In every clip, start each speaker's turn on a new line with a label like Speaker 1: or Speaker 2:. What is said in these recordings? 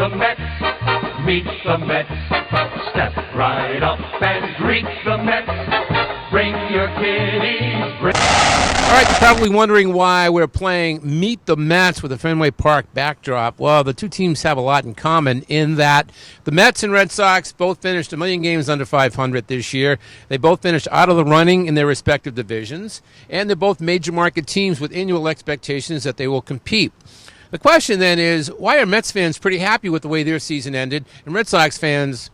Speaker 1: the Mets. Meet the Mets. Step right up and greet the Mets. Bring your kiddies.
Speaker 2: All right, you're probably wondering why we're playing Meet the Mets with a Fenway Park backdrop. Well, the two teams have a lot in common in that the Mets and Red Sox both finished a million games under 500 this year. They both finished out of the running in their respective divisions, and they're both major market teams with annual expectations that they will compete. The question then is, why are Mets fans pretty happy with the way their season ended, and Red Sox fans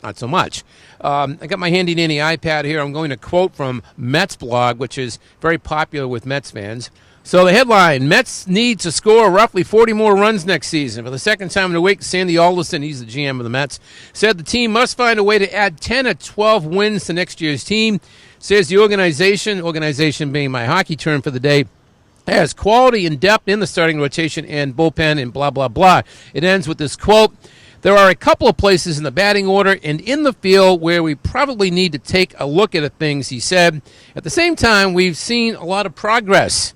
Speaker 2: not so much? I got my handy-dandy iPad here. I'm going to quote from Mets blog, which is very popular with Mets fans. So the headline, Mets need to score roughly 40 more runs next season. For the second time in a week, Sandy Alderson, he's the GM of the Mets, said the team must find a way to add 10 or 12 wins to next year's team. Says the organization being my hockey term for the day, has quality and depth in the starting rotation and bullpen and blah, blah, blah. It ends with this quote, there are a couple of places in the batting order and in the field where we probably need to take a look at things, he said. At the same time, we've seen a lot of progress.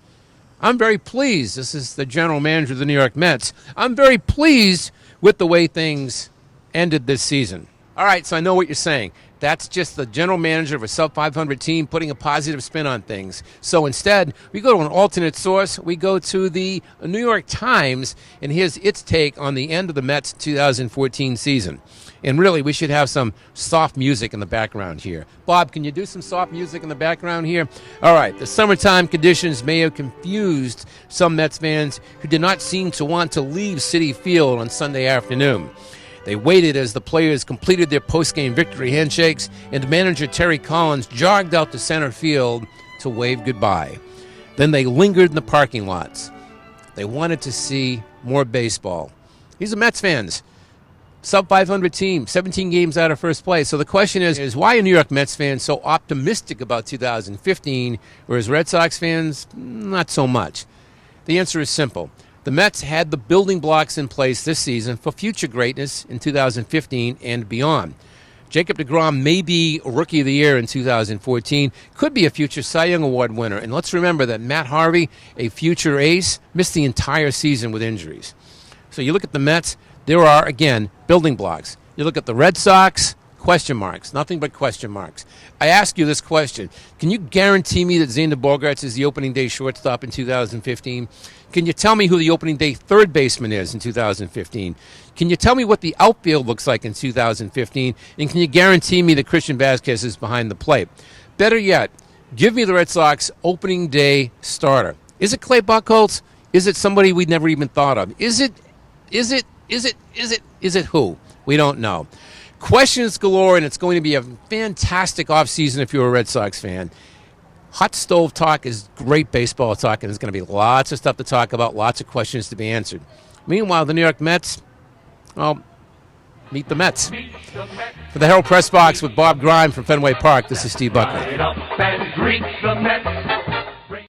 Speaker 2: I'm very pleased. This is the general manager of the New York Mets. I'm very pleased with the way things ended this season. All right, so I know what you're saying. That's just the general manager of a sub-500 team putting a positive spin on things. So instead, we go to an alternate source. We go to the New York Times, and here's its take on the end of the Mets 2014 season. And really, we should have some soft music in the background here. Bob, can you do some soft music in the background here? All right, the summertime conditions may have confused some Mets fans who did not seem to want to leave Citi Field on Sunday afternoon. They waited as the players completed their post-game victory handshakes, and manager Terry Collins jogged out to center field to wave goodbye. Then they lingered in the parking lots. They wanted to see more baseball. These are Mets fans. Sub-500 team, 17 games out of first place. So the question is why are New York Mets fans so optimistic about 2015, whereas Red Sox fans, not so much? The answer is simple. The Mets had the building blocks in place this season for future greatness in 2015 and beyond. Jacob deGrom may be Rookie of the Year in 2014, could be a future Cy Young Award winner. And let's remember that Matt Harvey, a future ace, missed the entire season with injuries. So you look at the Mets, there are, again, building blocks. You look at the Red Sox, question marks, nothing but question marks. I ask you this question. Can you guarantee me that Xander Bogaerts is the opening day shortstop in 2015? Can you tell me who the opening day third baseman is in 2015? Can you tell me what the outfield looks like in 2015? And can you guarantee me that Christian Vasquez is behind the plate? Better yet, give me the Red Sox opening day starter. Is it Clay Buchholz? Is it somebody we'd never even thought of? Is it who? We don't know. Questions galore, and it's going to be a fantastic offseason if you're a Red Sox fan. Hot stove talk is great baseball talk, and there's going to be lots of stuff to talk about, lots of questions to be answered. Meanwhile, the New York Mets, well, meet the Mets. For the Herald Press Box with Bob Grime from Fenway Park, this is Steve Buckley.
Speaker 1: Right up and greet the Mets.